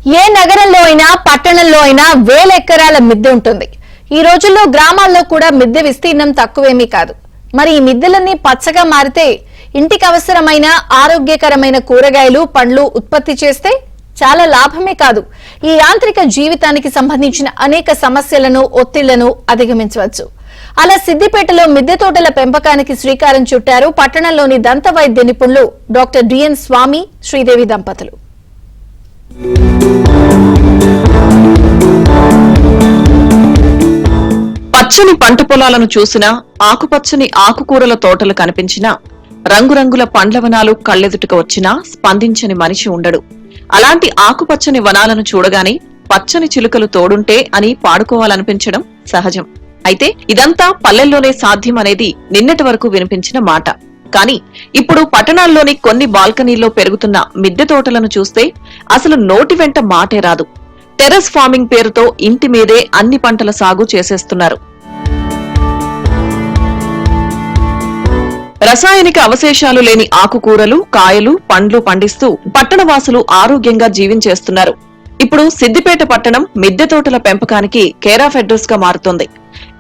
ఏ నగరంలో అయినా పట్టణంలో అయినా వేల ఎకరాల మిద్దె ఉంటుంది. ఈ రోజుల్లో గ్రామాల్లో కూడా మిద్దె విస్తీర్ణం తక్కువేమీ కాదు. మరి ఈ మిద్దెలన్నీ పచ్చగా మారితే ఇంటికి అవసరమైన ఆరోగ్యకరమైన కూరగాయలు పండ్లు ఉత్పత్తి చేస్తే చాలా లాభమే కాదు, ఈ యాంత్రిక జీవితానికి సంబంధించిన అనేక సమస్యలను ఒత్తిళ్లను అధిగమించవచ్చు. అలా సిద్దిపేటలో మిద్దె తోటల పెంపకానికి శ్రీకారం చుట్టారు పట్టణంలోని దంత వైద్య నిపుణులు డాక్టర్ డిఎన్ స్వామి, శ్రీదేవి దంపతులు. పచ్చని పంట పొలాలను చూసినా, ఆకుపచ్చని ఆకుకూరల తోటలు కనిపించినా, రంగురంగుల పండ్ల వనాలు కళ్ళెదుటకు వచ్చినా స్పందించని మనిషి ఉండడు. అలాంటి ఆకుపచ్చని వనాలను చూడగానే పచ్చని చిలుకలు తోడుంటే అని పాడుకోవాలనిపించడం సహజం. అయితే ఇదంతా పల్లెల్లోనే సాధ్యం అనేది నిన్నటి వరకు వినిపించిన మాట. కానీ ఇప్పుడు పట్టణాల్లోని కొన్ని బాల్కనీల్లో పెరుగుతున్న మిద్దె తోటలను చూస్తే అసలు నోటి వెంట మాటే రాదు. టెర్రస్ ఫార్మింగ్ పేరుతో ఇంటి మీదే అన్ని పంటల సాగు చేసేస్తున్నారు. రసాయనిక అవశేషాలు లేని ఆకుకూరలు, కాయలు, పండ్లు పండిస్తూ పట్టణవాసులు ఆరోగ్యంగా జీవించేస్తున్నారు. ఇప్పుడు సిద్దిపేట పట్టణం మిద్దె తోటల పెంపకానికి కేర్ ఆఫ్ అడ్రస్ గా మారుతోంది.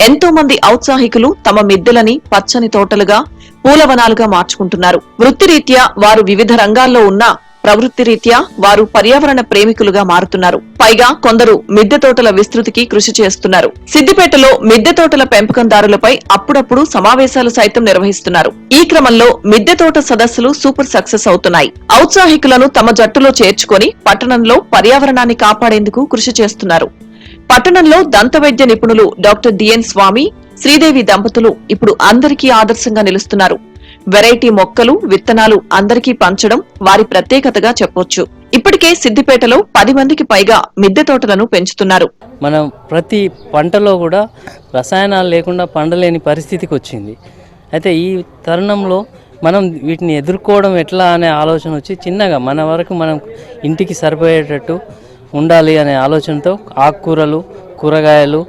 ఎంతో మంది ఔత్సాహికులు తమ మిద్దెలని పచ్చని తోటలుగా, పూలవనాలుగా మార్చుకుంటున్నారు. వృత్తిరీత్యా వారు వివిధ రంగాల్లో ఉన్న ప్రవృత్తి రీత్యా వారు పర్యావరణ ప్రేమికులుగా మారుతున్నారు. పైగా కొందరు మిద్దె తోటల విస్తృతికి కృషి చేస్తున్నారు. సిద్దిపేటలో మిద్దె తోటల పెంపకందారులపై అప్పుడప్పుడు సమావేశాలు సైతం నిర్వహిస్తున్నారు. ఈ క్రమంలో మిద్దె తోట సదస్సులు సూపర్ సక్సెస్ అవుతున్నాయి. ఔత్సాహికులను తమ జట్టులో చేర్చుకొని పట్టణంలో పర్యావరణాన్ని కాపాడేందుకు కృషి చేస్తున్నారు. పట్టణంలో దంతవైద్య నిపుణులు డాక్టర్ డిఎన్ స్వామి, శ్రీదేవి దంపతులు ఇప్పుడు అందరికీ ఆదర్శంగా నిలుస్తున్నారు. వెరైటీ మొక్కలు, విత్తనాలు అందరికీ పంచడం వారి ప్రత్యేకతగా చెప్పొచ్చు. ఇప్పటికే సిద్దిపేటలో 10 మందికి పైగా మిద్దె తోటలను పెంచుతున్నారు. మనం ప్రతి పంటలో కూడా రసాయనాలు లేకుండా పండలేని పరిస్థితికి వచ్చింది. అయితే ఈ తరుణంలో మనం వీటిని ఎదుర్కోవడం ఎట్లా అనే ఆలోచన వచ్చి చిన్నగా మన వరకు మనం ఇంటికి సరిపోయేటట్టు ఉండాలి అనే ఆలోచనతో ఆకుకూరలు, కూరగాయలు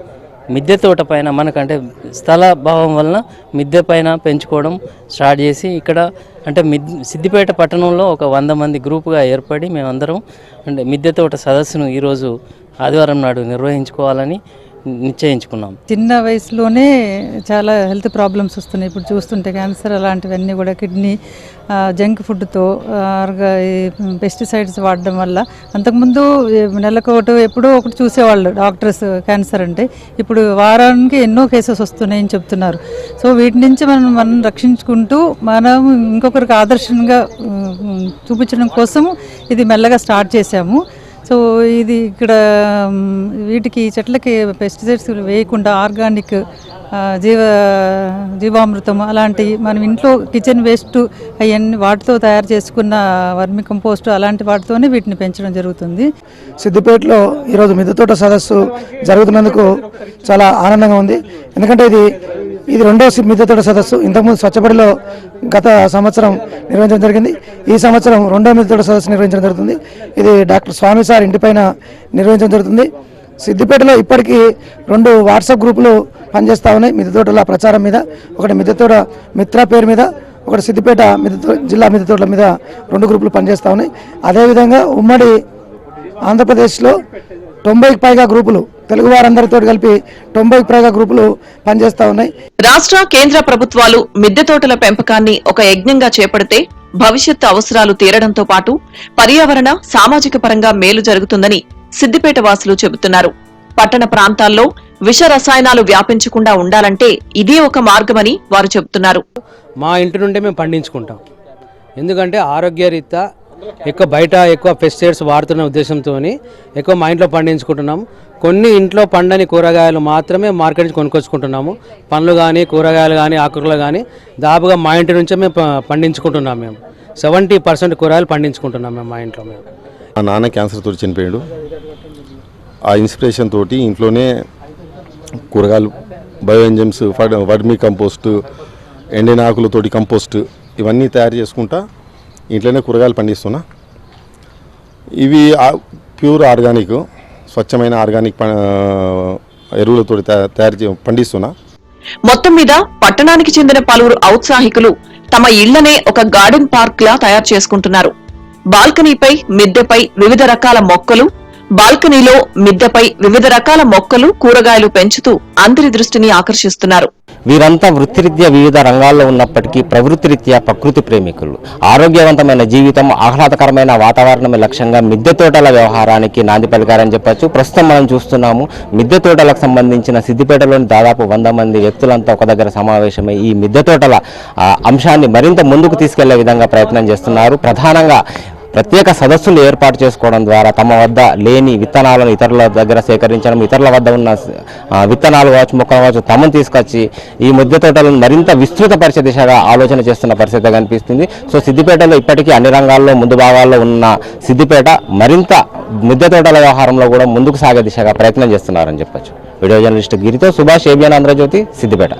మిద్దె తోట పైన మనకంటే స్థల భావం వలన మిద్దె పైన పెంచుకోవడం స్టార్ట్ చేసి ఇక్కడ అంటే సిద్దిపేట పట్టణంలో ఒక 100 మంది గ్రూపుగా ఏర్పడి మేమందరం అంటే మిద్దె తోట సదస్సును ఈరోజు ఆదివారం నాడు నిర్వహించుకోవాలని నిశ్చయించుకున్నాం. చిన్న వయసులోనే చాలా హెల్త్ ప్రాబ్లమ్స్ వస్తున్నాయి. ఇప్పుడు చూస్తుంటే క్యాన్సర్ అలాంటివన్నీ కూడా కిడ్నీ, జంక్ ఫుడ్తో, పెస్టిసైడ్స్ వాడడం వల్ల. అంతకుముందు నెలకొకటి ఎప్పుడో ఒకటి చూసేవాళ్ళు డాక్టర్స్ క్యాన్సర్ అంటే, ఇప్పుడు వారానికి ఎన్నో కేసెస్ వస్తున్నాయని చెప్తున్నారు. సో వీటి నుంచి మనం రక్షించుకుంటూ మనం ఇంకొకరికి ఆదర్శంగా చూపించడం కోసం ఇది మెల్లగా స్టార్ట్ చేశాము. సో ఇది ఇక్కడ వీటికి చెట్లకి పెస్టిసైడ్స్ వేయకుండా ఆర్గానిక్ జీవామృతం అలాంటి మనం ఇంట్లో కిచెన్ వేస్ట్ అవన్నీ వాటితో తయారు చేసుకున్న వర్మి కంపోస్ట్ అలాంటి వాటితోనే వీటిని పెంచడం జరుగుతుంది. సిద్దిపేటలో ఈరోజు మిద్దె తోట సదస్సు జరుగుతున్నందుకు చాలా ఆనందంగా ఉంది. ఎందుకంటే ఇది రెండో మిద్దె తోట సదస్సు. ఇంతకుముందు స్వచ్ఛబడిలో గత సంవత్సరం నిర్వహించడం జరిగింది. ఈ సంవత్సరం రెండో మిద్దె తోట సదస్సు నిర్వహించడం జరుగుతుంది. ఇది డాక్టర్ స్వామి సార్ ఇంటిపైన నిర్వహించడం జరుగుతుంది. సిద్దిపేటలో ఇప్పటికీ 2 వాట్సాప్ గ్రూపులు పనిచేస్తూ ఉన్నాయి మిద్దె తోటల ప్రచారం మీద. ఒకటి మిద్దె తోట మిత్ర పేరు మీద, ఒకటి సిద్దిపేట జిల్లా మిద్దె తోటల మీద 2 గ్రూపులు పనిచేస్తూ ఉన్నాయి. అదేవిధంగా ఉమ్మడి ఆంధ్రప్రదేశ్లో 90కి పైగా గ్రూపులు, తెలుగు వారందరితో కలిపి 90కి పైగా గ్రూపులు పనిచేస్తూ ఉన్నాయి. రాష్ట్ర, కేంద్ర ప్రభుత్వాలు మిద్దె తోటల పెంపకాన్ని ఒక యజ్ఞంగా చేపడితే భవిష్యత్తు అవసరాలు తీరడంతో పాటు పర్యావరణ, సామాజిక పరంగా మేలు జరుగుతుందని సిద్దిపేట వాసులు చెబుతున్నారు. పట్టణ ప్రాంతాల్లో విష రసాయనాలు వ్యాపించకుండా ఉండాలంటే ఇదే ఒక మార్గమని వారు చెబుతున్నారు. మా ఇంటి నుండే మేము పండించుకుంటాం. ఎందుకంటే ఆరోగ్యరీత్యా బయట ఎక్కువ పెస్టిసైడ్స్ వాడుతున్న ఉద్దేశంతో ఎక్కువ మా ఇంట్లో పండించుకుంటున్నాం. కొన్ని ఇంట్లో పండని కూరగాయలు మాత్రమే మార్కెట్ నుంచి కొనుక్కొచ్చుకుంటున్నాము. పండ్లు కానీ, కూరగాయలు కానీ, ఆకుకూరలు కానీ దాదాపుగా మా ఇంటి నుంచే మేము పండించుకుంటున్నాం. మేము 70% కూరగాయలు పండించుకుంటున్నాం మేము మా ఇంట్లో. మా నాన్న క్యాన్సర్ తోటి చనిపోయాడు. ఆ ఇన్స్పిరేషన్ తోటి ఇంట్లోనే కూరగాయలు, బయో ఎంజైమ్స్, వర్మీ కంపోస్ట్, ఎండిన ఆకులతోటి కంపోస్ట్ ఇవన్నీ తయారు చేసుకుంటా ఇంట్లోనే కూరగాయలు పండిస్తున్నా. ఇవి ప్యూర్ ఆర్గానిక్, స్వచ్ఛమైన ఆర్గానిక్ ఎరువులతో పండిస్తున్నా. మొత్తం మీద పట్టణానికి చెందిన పలువురు ఔత్సాహికులు తమ ఇళ్లనే ఒక గార్డెన్ పార్క్ లా తయారు చేసుకుంటున్నారు. బాల్కనీపై, మిద్దెపై వివిధ రకాల మొక్కలు, బాల్కనీలో మిద్దెపై వివిధ రకాల మొక్కలు కూరగాయలు పెంచుతూ అందరి దృష్టిని ఆకర్షిస్తున్నారు. వీరంతా వృత్తిరీత్యా వివిధ రంగాల్లో ఉన్నప్పటికీ ప్రవృత్తిరీత్యా ప్రకృతి ప్రేమికులు. ఆరోగ్యవంతమైన జీవితం, ఆహ్లాదకరమైన వాతావరణమే లక్ష్యంగా మిద్దె తోటల వ్యవహారానికి నాంది పలికారని చెప్పొచ్చు. ప్రస్తుతం మనం చూస్తున్నాము మిద్దె తోటలకు సంబంధించిన సిద్దిపేటలోని దాదాపు 100 మంది వ్యక్తులంతా ఒక దగ్గర సమావేశమై ఈ మిద్దె తోటల అంశాన్ని మరింత ముందుకు తీసుకెళ్లే విధంగా ప్రయత్నం చేస్తున్నారు. ప్రధానంగా ప్రత్యేక సదస్సులు ఏర్పాటు చేసుకోవడం ద్వారా తమ వద్ద లేని విత్తనాలను ఇతరుల దగ్గర సేకరించడం, ఇతరుల వద్ద ఉన్న విత్తనాలు కావచ్చు, మొక్కలు కావచ్చు తమను తీసుకొచ్చి ఈ మిద్దె తోటలను మరింత విస్తృతపరిచే దిశగా ఆలోచన చేస్తున్న పరిస్థితి కనిపిస్తుంది. సో సిద్దిపేటలో ఇప్పటికీ అన్ని రంగాల్లో ముందు భాగాల్లో ఉన్న సిద్దిపేట మరింత మిద్దె తోటల వ్యవహారంలో కూడా ముందుకు సాగే దిశగా ప్రయత్నం చేస్తున్నారని చెప్పొచ్చు. వీడియో జర్నలిస్ట్ గిరితో సుభాష్, ఏబిఎన్ ఆంధ్రజ్యోతి, సిద్దిపేట.